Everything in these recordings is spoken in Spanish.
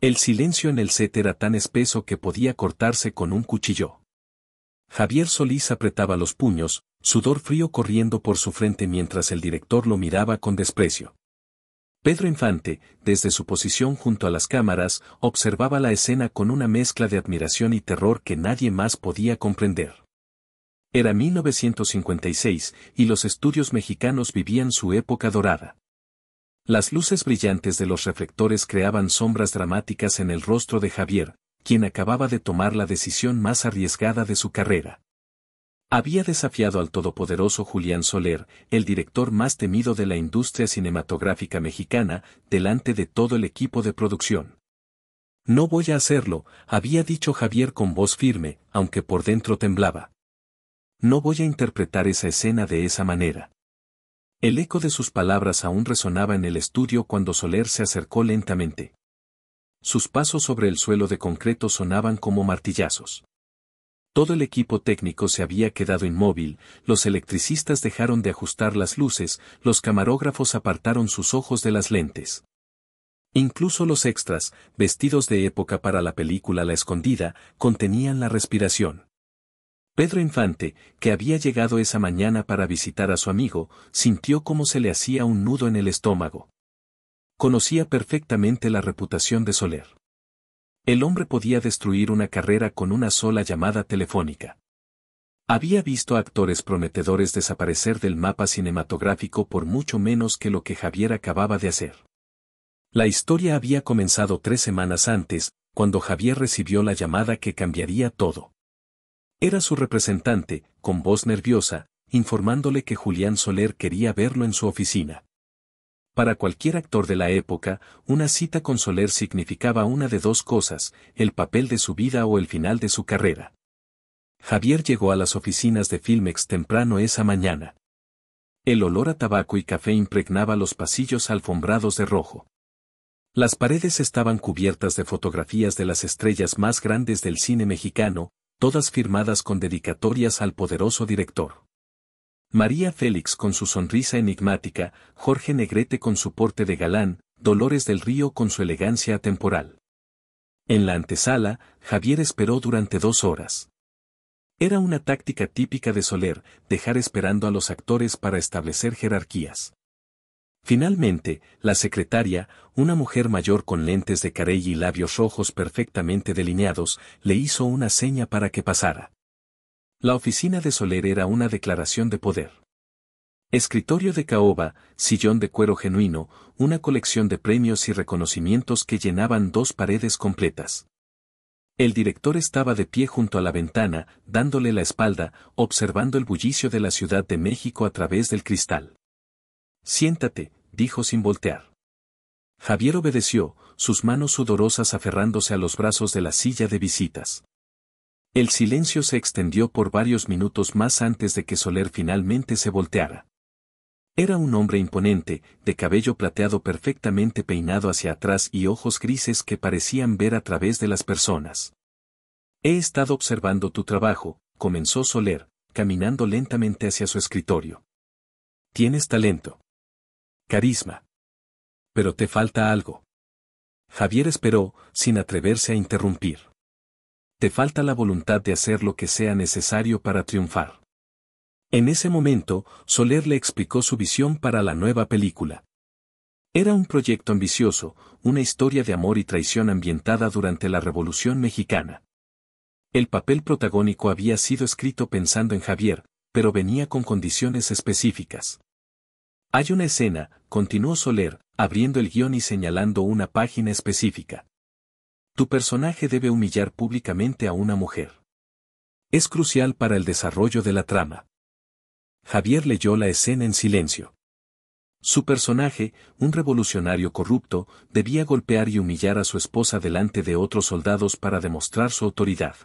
El silencio en el set era tan espeso que podía cortarse con un cuchillo. Javier Solís apretaba los puños, sudor frío corriendo por su frente mientras el director lo miraba con desprecio. Pedro Infante, desde su posición junto a las cámaras, observaba la escena con una mezcla de admiración y terror que nadie más podía comprender. Era 1956, y los estudios mexicanos vivían su época dorada. Las luces brillantes de los reflectores creaban sombras dramáticas en el rostro de Javier, quien acababa de tomar la decisión más arriesgada de su carrera. Había desafiado al todopoderoso Julián Soler, el director más temido de la industria cinematográfica mexicana, delante de todo el equipo de producción. No voy a hacerlo, había dicho Javier con voz firme, aunque por dentro temblaba. No voy a interpretar esa escena de esa manera. El eco de sus palabras aún resonaba en el estudio cuando Soler se acercó lentamente. Sus pasos sobre el suelo de concreto sonaban como martillazos. Todo el equipo técnico se había quedado inmóvil, los electricistas dejaron de ajustar las luces, los camarógrafos apartaron sus ojos de las lentes. Incluso los extras, vestidos de época para la película La Escondida, contenían la respiración. Pedro Infante, que había llegado esa mañana para visitar a su amigo, sintió cómo se le hacía un nudo en el estómago. Conocía perfectamente la reputación de Soler. El hombre podía destruir una carrera con una sola llamada telefónica. Había visto a actores prometedores desaparecer del mapa cinematográfico por mucho menos que lo que Javier acababa de hacer. La historia había comenzado 3 semanas antes, cuando Javier recibió la llamada que cambiaría todo. Era su representante, con voz nerviosa, informándole que Julián Soler quería verlo en su oficina. Para cualquier actor de la época, una cita con Soler significaba una de dos cosas, el papel de su vida o el final de su carrera. Javier llegó a las oficinas de Filmex temprano esa mañana. El olor a tabaco y café impregnaba los pasillos alfombrados de rojo. Las paredes estaban cubiertas de fotografías de las estrellas más grandes del cine mexicano, todas firmadas con dedicatorias al poderoso director. María Félix con su sonrisa enigmática, Jorge Negrete con su porte de galán, Dolores del Río con su elegancia atemporal. En la antesala, Javier esperó durante 2 horas. Era una táctica típica de Soler, dejar esperando a los actores para establecer jerarquías. Finalmente, la secretaria, una mujer mayor con lentes de carey y labios rojos perfectamente delineados, le hizo una seña para que pasara. La oficina de Soler era una declaración de poder. Escritorio de caoba, sillón de cuero genuino, una colección de premios y reconocimientos que llenaban 2 paredes completas. El director estaba de pie junto a la ventana, dándole la espalda, observando el bullicio de la Ciudad de México a través del cristal. Siéntate, dijo sin voltear. Javier obedeció, sus manos sudorosas aferrándose a los brazos de la silla de visitas. El silencio se extendió por varios minutos más antes de que Soler finalmente se volteara. Era un hombre imponente, de cabello plateado perfectamente peinado hacia atrás y ojos grises que parecían ver a través de las personas. He estado observando tu trabajo, comenzó Soler, caminando lentamente hacia su escritorio. Tienes talento. Carisma. Pero te falta algo. Javier esperó, sin atreverse a interrumpir. Te falta la voluntad de hacer lo que sea necesario para triunfar. En ese momento, Soler le explicó su visión para la nueva película. Era un proyecto ambicioso, una historia de amor y traición ambientada durante la Revolución Mexicana. El papel protagónico había sido escrito pensando en Javier, pero venía con condiciones específicas. Hay una escena, continuó Soler, abriendo el guión y señalando una página específica. Tu personaje debe humillar públicamente a una mujer. Es crucial para el desarrollo de la trama. Javier leyó la escena en silencio. Su personaje, un revolucionario corrupto, debía golpear y humillar a su esposa delante de otros soldados para demostrar su autoridad.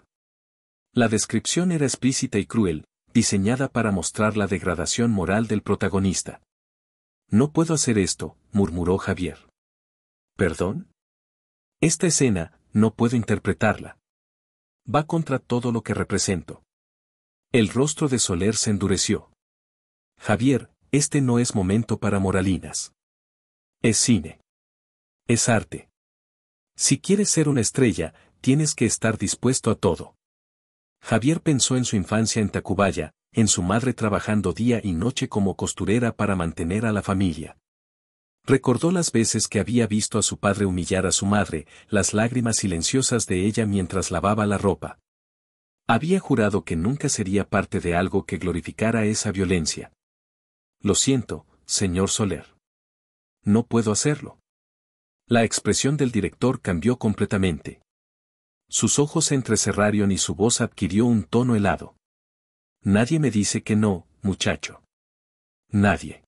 La descripción era explícita y cruel, diseñada para mostrar la degradación moral del protagonista. No puedo hacer esto, murmuró Javier. ¿Perdón? Esta escena, no puedo interpretarla. Va contra todo lo que represento. El rostro de Soler se endureció. Javier, este no es momento para moralinas. Es cine. Es arte. Si quieres ser una estrella, tienes que estar dispuesto a todo. Javier pensó en su infancia en Tacubaya, en su madre trabajando día y noche como costurera para mantener a la familia. Recordó las veces que había visto a su padre humillar a su madre, las lágrimas silenciosas de ella mientras lavaba la ropa. Había jurado que nunca sería parte de algo que glorificara esa violencia. Lo siento, señor Soler. No puedo hacerlo. La expresión del director cambió completamente. Sus ojos se entrecerraron y su voz adquirió un tono helado. Nadie me dice que no, muchacho. Nadie.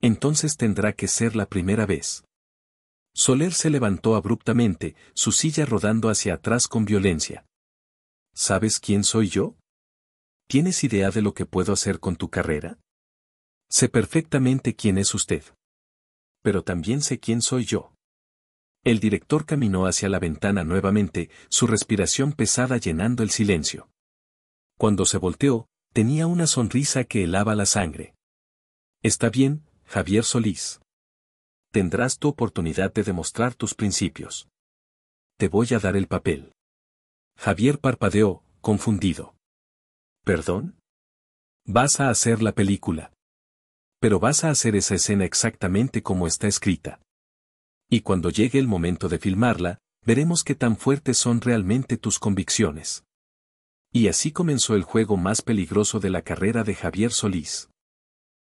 Entonces tendrá que ser la primera vez. Soler se levantó abruptamente, su silla rodando hacia atrás con violencia. ¿Sabes quién soy yo? ¿Tienes idea de lo que puedo hacer con tu carrera? Sé perfectamente quién es usted. Pero también sé quién soy yo. El director caminó hacia la ventana nuevamente, su respiración pesada llenando el silencio. Cuando se volteó, tenía una sonrisa que helaba la sangre. Está bien, Javier Solís. Tendrás tu oportunidad de demostrar tus principios. Te voy a dar el papel. Javier parpadeó, confundido. ¿Perdón? Vas a hacer la película. Pero vas a hacer esa escena exactamente como está escrita. Y cuando llegue el momento de filmarla, veremos qué tan fuertes son realmente tus convicciones. Y así comenzó el juego más peligroso de la carrera de Javier Solís.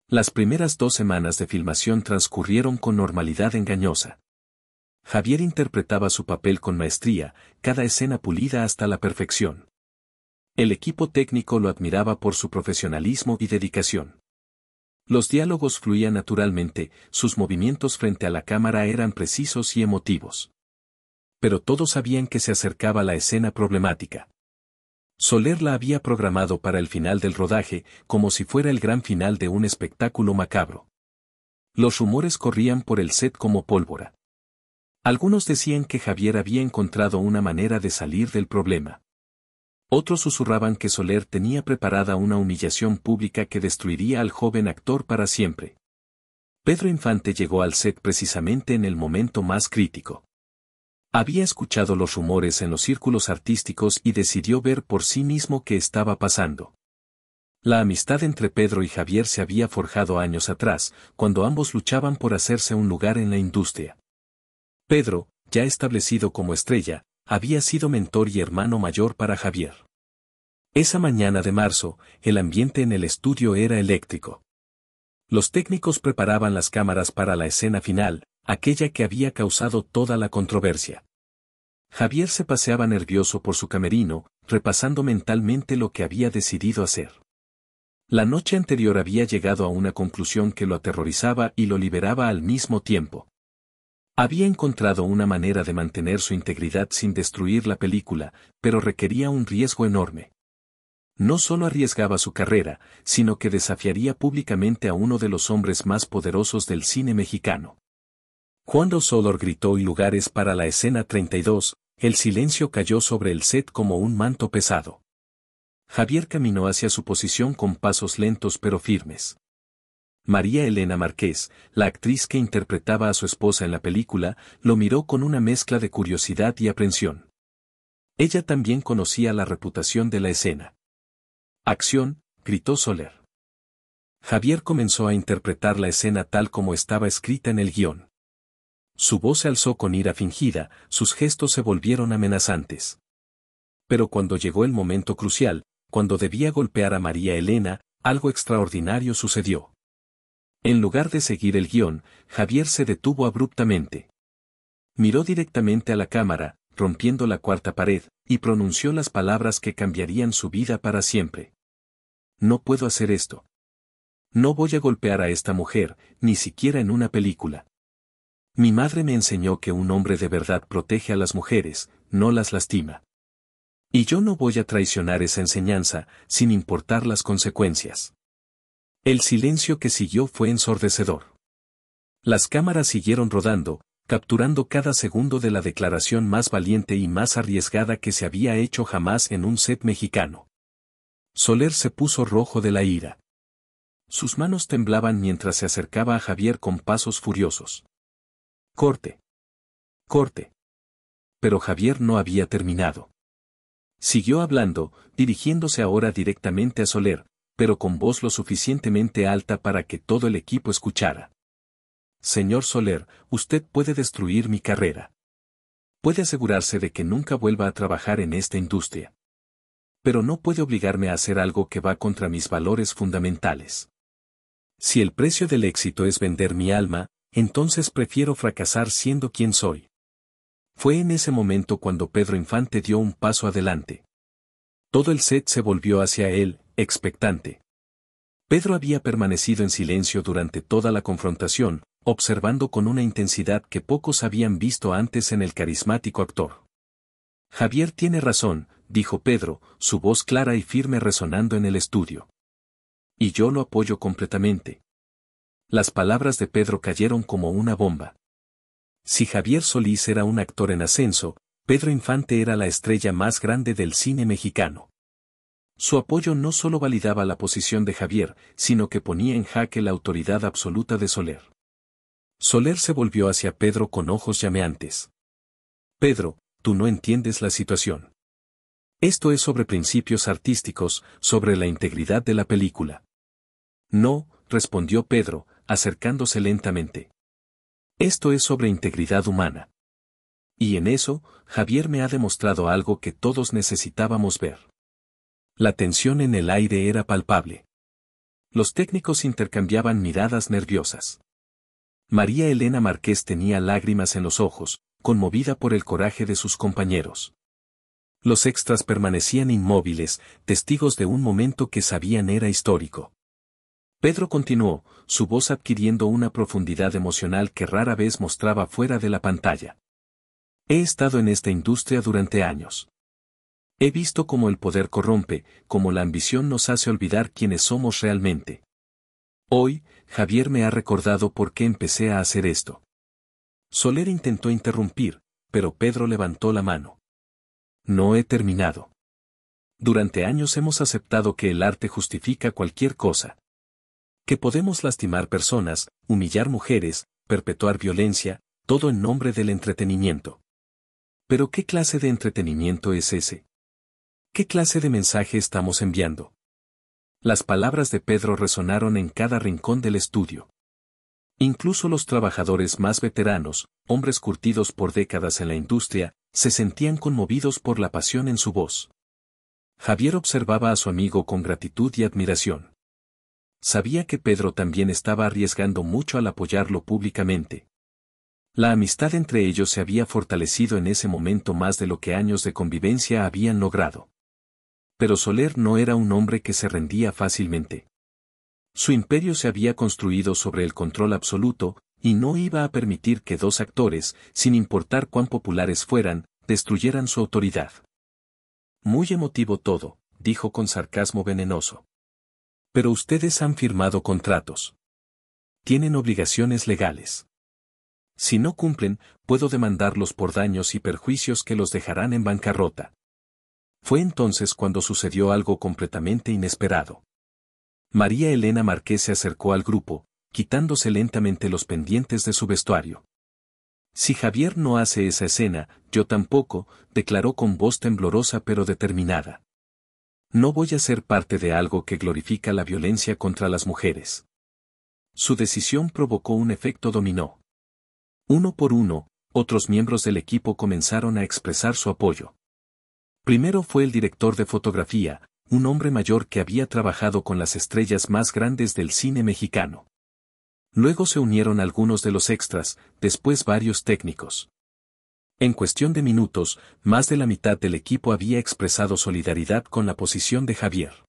Las primeras 2 semanas de filmación transcurrieron con normalidad engañosa. Javier interpretaba su papel con maestría, cada escena pulida hasta la perfección. El equipo técnico lo admiraba por su profesionalismo y dedicación. Los diálogos fluían naturalmente, sus movimientos frente a la cámara eran precisos y emotivos. Pero todos sabían que se acercaba la escena problemática. Soler la había programado para el final del rodaje, como si fuera el gran final de un espectáculo macabro. Los rumores corrían por el set como pólvora. Algunos decían que Javier había encontrado una manera de salir del problema. Otros susurraban que Soler tenía preparada una humillación pública que destruiría al joven actor para siempre. Pedro Infante llegó al set precisamente en el momento más crítico. Había escuchado los rumores en los círculos artísticos y decidió ver por sí mismo qué estaba pasando. La amistad entre Pedro y Javier se había forjado años atrás, cuando ambos luchaban por hacerse un lugar en la industria. Pedro, ya establecido como estrella, había sido mentor y hermano mayor para Javier. Esa mañana de marzo, el ambiente en el estudio era eléctrico. Los técnicos preparaban las cámaras para la escena final, aquella que había causado toda la controversia. Javier se paseaba nervioso por su camerino, repasando mentalmente lo que había decidido hacer. La noche anterior había llegado a una conclusión que lo aterrorizaba y lo liberaba al mismo tiempo. Había encontrado una manera de mantener su integridad sin destruir la película, pero requería un riesgo enorme. No solo arriesgaba su carrera, sino que desafiaría públicamente a uno de los hombres más poderosos del cine mexicano. Cuando Soler gritó y lugares para la escena 32, el silencio cayó sobre el set como un manto pesado. Javier caminó hacia su posición con pasos lentos pero firmes. María Elena Márquez, la actriz que interpretaba a su esposa en la película, lo miró con una mezcla de curiosidad y aprensión. Ella también conocía la reputación de la escena. «Acción», gritó Soler. Javier comenzó a interpretar la escena tal como estaba escrita en el guión. Su voz se alzó con ira fingida, sus gestos se volvieron amenazantes. Pero cuando llegó el momento crucial, cuando debía golpear a María Elena, algo extraordinario sucedió. En lugar de seguir el guión, Javier se detuvo abruptamente. Miró directamente a la cámara, rompiendo la cuarta pared, y pronunció las palabras que cambiarían su vida para siempre. «No puedo hacer esto. No voy a golpear a esta mujer, ni siquiera en una película. Mi madre me enseñó que un hombre de verdad protege a las mujeres, no las lastima. Y yo no voy a traicionar esa enseñanza, sin importar las consecuencias». El silencio que siguió fue ensordecedor. Las cámaras siguieron rodando, capturando cada segundo de la declaración más valiente y más arriesgada que se había hecho jamás en un set mexicano. Soler se puso rojo de la ira. Sus manos temblaban mientras se acercaba a Javier con pasos furiosos. «Corte. Corte». pero Javier no había terminado. Siguió hablando, dirigiéndose ahora directamente a Soler, pero con voz lo suficientemente alta para que todo el equipo escuchara. Señor Soler, usted puede destruir mi carrera. Puede asegurarse de que nunca vuelva a trabajar en esta industria. Pero no puede obligarme a hacer algo que va contra mis valores fundamentales. Si el precio del éxito es vender mi alma, entonces prefiero fracasar siendo quien soy. Fue en ese momento cuando Pedro Infante dio un paso adelante. Todo el set se volvió hacia él, expectante. Pedro había permanecido en silencio durante toda la confrontación, observando con una intensidad que pocos habían visto antes en el carismático actor. Javier tiene razón, dijo Pedro, su voz clara y firme resonando en el estudio. Y yo lo apoyo completamente. Las palabras de Pedro cayeron como una bomba. Si Javier Solís era un actor en ascenso, Pedro Infante era la estrella más grande del cine mexicano. Su apoyo no solo validaba la posición de Javier, sino que ponía en jaque la autoridad absoluta de Soler. Soler se volvió hacia Pedro con ojos llameantes. Pedro, tú no entiendes la situación. Esto es sobre principios artísticos, sobre la integridad de la película. No, respondió Pedro, acercándose lentamente. Esto es sobre integridad humana. Y en eso, Javier me ha demostrado algo que todos necesitábamos ver. La tensión en el aire era palpable. Los técnicos intercambiaban miradas nerviosas. María Elena Márquez tenía lágrimas en los ojos, conmovida por el coraje de sus compañeros. Los extras permanecían inmóviles, testigos de un momento que sabían era histórico. Pedro continuó, su voz adquiriendo una profundidad emocional que rara vez mostraba fuera de la pantalla. He estado en esta industria durante años. He visto cómo el poder corrompe, cómo la ambición nos hace olvidar quiénes somos realmente. Hoy, Javier me ha recordado por qué empecé a hacer esto. Soler intentó interrumpir, pero Pedro levantó la mano. No he terminado. Durante años hemos aceptado que el arte justifica cualquier cosa. Que podemos lastimar personas, humillar mujeres, perpetuar violencia, todo en nombre del entretenimiento. ¿Pero qué clase de entretenimiento es ese? ¿Qué clase de mensaje estamos enviando? Las palabras de Pedro resonaron en cada rincón del estudio. Incluso los trabajadores más veteranos, hombres curtidos por décadas en la industria, se sentían conmovidos por la pasión en su voz. Javier observaba a su amigo con gratitud y admiración. Sabía que Pedro también estaba arriesgando mucho al apoyarlo públicamente. La amistad entre ellos se había fortalecido en ese momento más de lo que años de convivencia habían logrado. Pero Soler no era un hombre que se rendía fácilmente. Su imperio se había construido sobre el control absoluto, y no iba a permitir que dos actores, sin importar cuán populares fueran, destruyeran su autoridad. Muy emotivo todo, dijo con sarcasmo venenoso. Pero ustedes han firmado contratos. Tienen obligaciones legales. Si no cumplen, puedo demandarlos por daños y perjuicios que los dejarán en bancarrota. Fue entonces cuando sucedió algo completamente inesperado. María Elena Márquez se acercó al grupo, quitándose lentamente los pendientes de su vestuario. Si Javier no hace esa escena, yo tampoco, declaró con voz temblorosa pero determinada. No voy a ser parte de algo que glorifica la violencia contra las mujeres. Su decisión provocó un efecto dominó. Uno por uno, otros miembros del equipo comenzaron a expresar su apoyo. Primero fue el director de fotografía, un hombre mayor que había trabajado con las estrellas más grandes del cine mexicano. Luego se unieron algunos de los extras, después varios técnicos. En cuestión de minutos, más de la mitad del equipo había expresado solidaridad con la posición de Javier.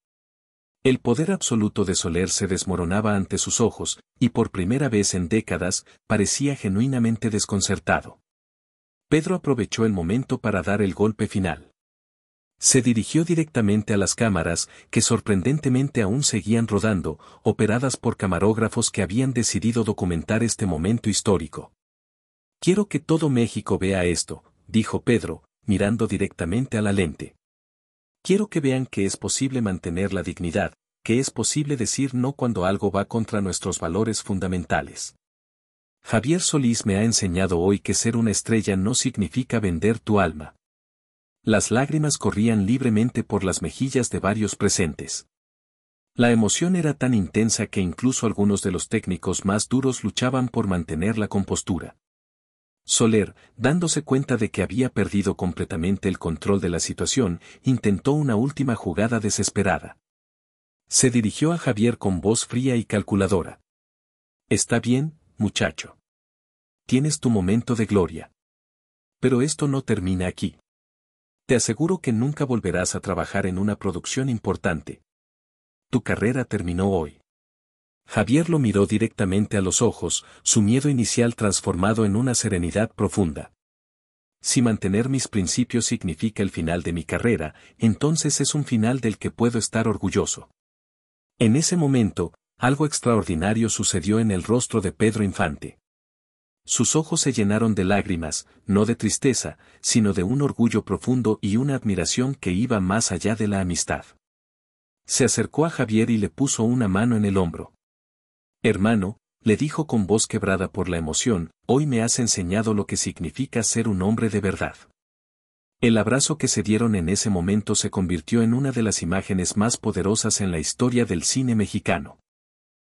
El poder absoluto de Soler se desmoronaba ante sus ojos, y por primera vez en décadas, parecía genuinamente desconcertado. Pedro aprovechó el momento para dar el golpe final. Se dirigió directamente a las cámaras, que sorprendentemente aún seguían rodando, operadas por camarógrafos que habían decidido documentar este momento histórico. Quiero que todo México vea esto, dijo Pedro, mirando directamente a la lente. Quiero que vean que es posible mantener la dignidad, que es posible decir no cuando algo va contra nuestros valores fundamentales. Javier Solís me ha enseñado hoy que ser una estrella no significa vender tu alma. Las lágrimas corrían libremente por las mejillas de varios presentes. La emoción era tan intensa que incluso algunos de los técnicos más duros luchaban por mantener la compostura. Soler, dándose cuenta de que había perdido completamente el control de la situación, intentó una última jugada desesperada. Se dirigió a Javier con voz fría y calculadora. «Está bien, muchacho. Tienes tu momento de gloria. Pero esto no termina aquí. Te aseguro que nunca volverás a trabajar en una producción importante. Tu carrera terminó hoy». Javier lo miró directamente a los ojos, su miedo inicial transformado en una serenidad profunda. Si mantener mis principios significa el final de mi carrera, entonces es un final del que puedo estar orgulloso. En ese momento, algo extraordinario sucedió en el rostro de Pedro Infante. Sus ojos se llenaron de lágrimas, no de tristeza, sino de un orgullo profundo y una admiración que iba más allá de la amistad. Se acercó a Javier y le puso una mano en el hombro. «Hermano», le dijo con voz quebrada por la emoción, «hoy me has enseñado lo que significa ser un hombre de verdad». El abrazo que se dieron en ese momento se convirtió en una de las imágenes más poderosas en la historia del cine mexicano.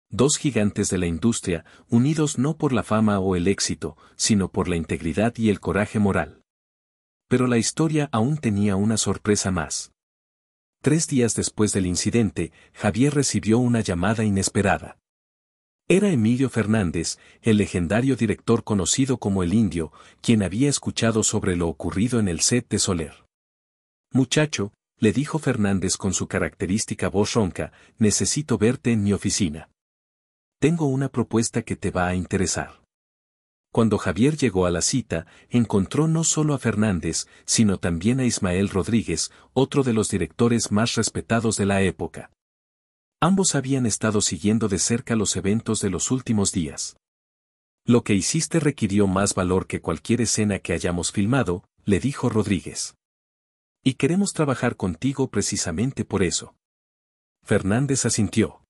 Dos gigantes de la industria, unidos no por la fama o el éxito, sino por la integridad y el coraje moral. Pero la historia aún tenía una sorpresa más. 3 días después del incidente, Javier recibió una llamada inesperada. Era Emilio Fernández, el legendario director conocido como el Indio, quien había escuchado sobre lo ocurrido en el set de Soler. «Muchacho», le dijo Fernández con su característica voz ronca, «necesito verte en mi oficina. Tengo una propuesta que te va a interesar». Cuando Javier llegó a la cita, encontró no solo a Fernández, sino también a Ismael Rodríguez, otro de los directores más respetados de la época. Ambos habían estado siguiendo de cerca los eventos de los últimos días. «Lo que hiciste requirió más valor que cualquier escena que hayamos filmado», le dijo Rodríguez. «Y queremos trabajar contigo precisamente por eso». Fernández asintió.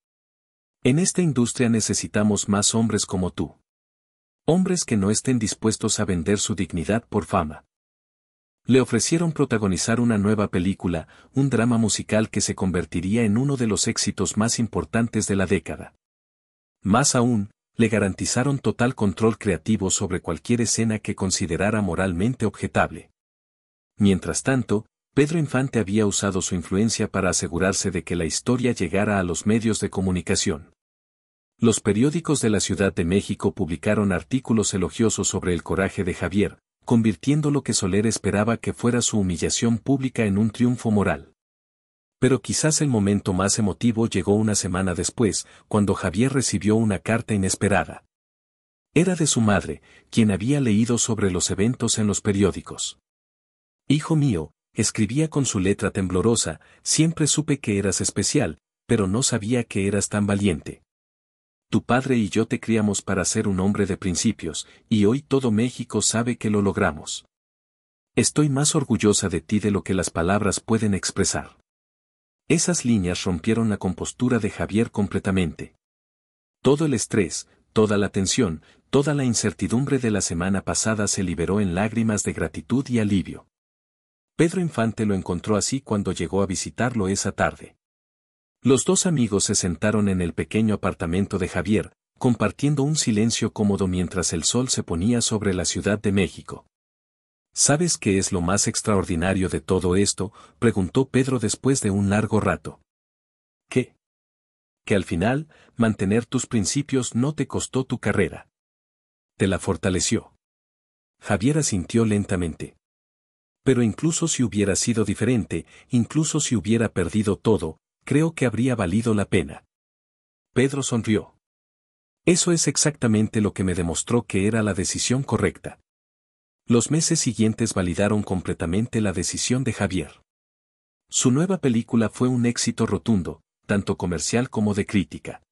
«En esta industria necesitamos más hombres como tú. Hombres que no estén dispuestos a vender su dignidad por fama». Le ofrecieron protagonizar una nueva película, un drama musical que se convertiría en uno de los éxitos más importantes de la década. Más aún, le garantizaron total control creativo sobre cualquier escena que considerara moralmente objetable. Mientras tanto, Pedro Infante había usado su influencia para asegurarse de que la historia llegara a los medios de comunicación. Los periódicos de la Ciudad de México publicaron artículos elogiosos sobre el coraje de Javier, convirtiendo lo que Soler esperaba que fuera su humillación pública en un triunfo moral. Pero quizás el momento más emotivo llegó una semana después, cuando Javier recibió una carta inesperada. Era de su madre, quien había leído sobre los eventos en los periódicos. «Hijo mío», escribía con su letra temblorosa, «siempre supe que eras especial, pero no sabía que eras tan valiente. Tu padre y yo te criamos para ser un hombre de principios, y hoy todo México sabe que lo logramos. Estoy más orgullosa de ti de lo que las palabras pueden expresar». Esas líneas rompieron la compostura de Javier completamente. Todo el estrés, toda la tensión, toda la incertidumbre de la semana pasada se liberó en lágrimas de gratitud y alivio. Pedro Infante lo encontró así cuando llegó a visitarlo esa tarde. Los dos amigos se sentaron en el pequeño apartamento de Javier, compartiendo un silencio cómodo mientras el sol se ponía sobre la Ciudad de México. «¿Sabes qué es lo más extraordinario de todo esto?», preguntó Pedro después de un largo rato. «¿Qué?». «Que al final, mantener tus principios no te costó tu carrera. Te la fortaleció». Javier asintió lentamente. «Pero incluso si hubiera sido diferente, incluso si hubiera perdido todo, creo que habría valido la pena». Pedro sonrió. «Eso es exactamente lo que me demostró que era la decisión correcta». Los meses siguientes validaron completamente la decisión de Javier. Su nueva película fue un éxito rotundo, tanto comercial como de crítica.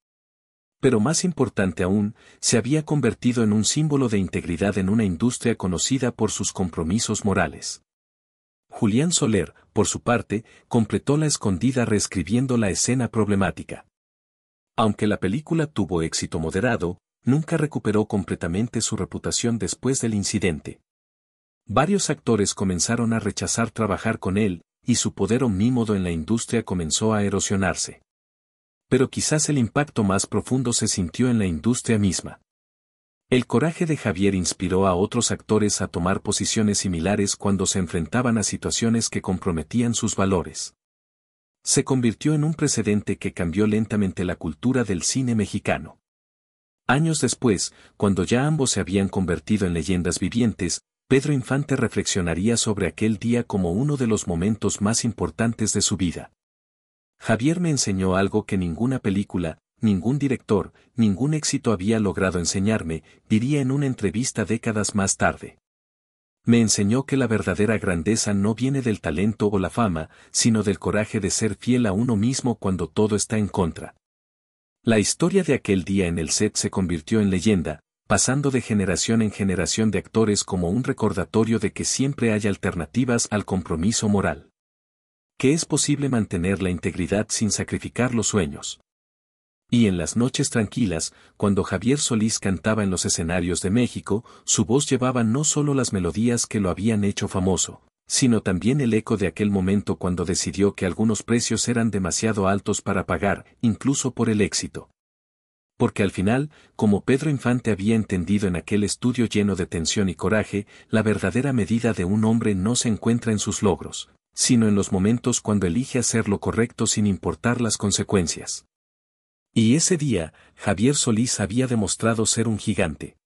Pero más importante aún, se había convertido en un símbolo de integridad en una industria conocida por sus compromisos morales. Julián Soler, por su parte, completó la escondida reescribiendo la escena problemática. Aunque la película tuvo éxito moderado, nunca recuperó completamente su reputación después del incidente. Varios actores comenzaron a rechazar trabajar con él, y su poder omnímodo en la industria comenzó a erosionarse. Pero quizás el impacto más profundo se sintió en la industria misma. El coraje de Javier inspiró a otros actores a tomar posiciones similares cuando se enfrentaban a situaciones que comprometían sus valores. Se convirtió en un precedente que cambió lentamente la cultura del cine mexicano. Años después, cuando ya ambos se habían convertido en leyendas vivientes, Pedro Infante reflexionaría sobre aquel día como uno de los momentos más importantes de su vida. Javier me enseñó algo que ninguna película, ningún director, ningún éxito había logrado enseñarme, diría en una entrevista décadas más tarde. Me enseñó que la verdadera grandeza no viene del talento o la fama, sino del coraje de ser fiel a uno mismo cuando todo está en contra. La historia de aquel día en el set se convirtió en leyenda, pasando de generación en generación de actores como un recordatorio de que siempre hay alternativas al compromiso moral. Que es posible mantener la integridad sin sacrificar los sueños. Y en las noches tranquilas, cuando Javier Solís cantaba en los escenarios de México, su voz llevaba no solo las melodías que lo habían hecho famoso, sino también el eco de aquel momento cuando decidió que algunos precios eran demasiado altos para pagar, incluso por el éxito. Porque al final, como Pedro Infante había entendido en aquel estudio lleno de tensión y coraje, la verdadera medida de un hombre no se encuentra en sus logros, sino en los momentos cuando elige hacer lo correcto sin importar las consecuencias. Y ese día, Javier Solís había demostrado ser un gigante.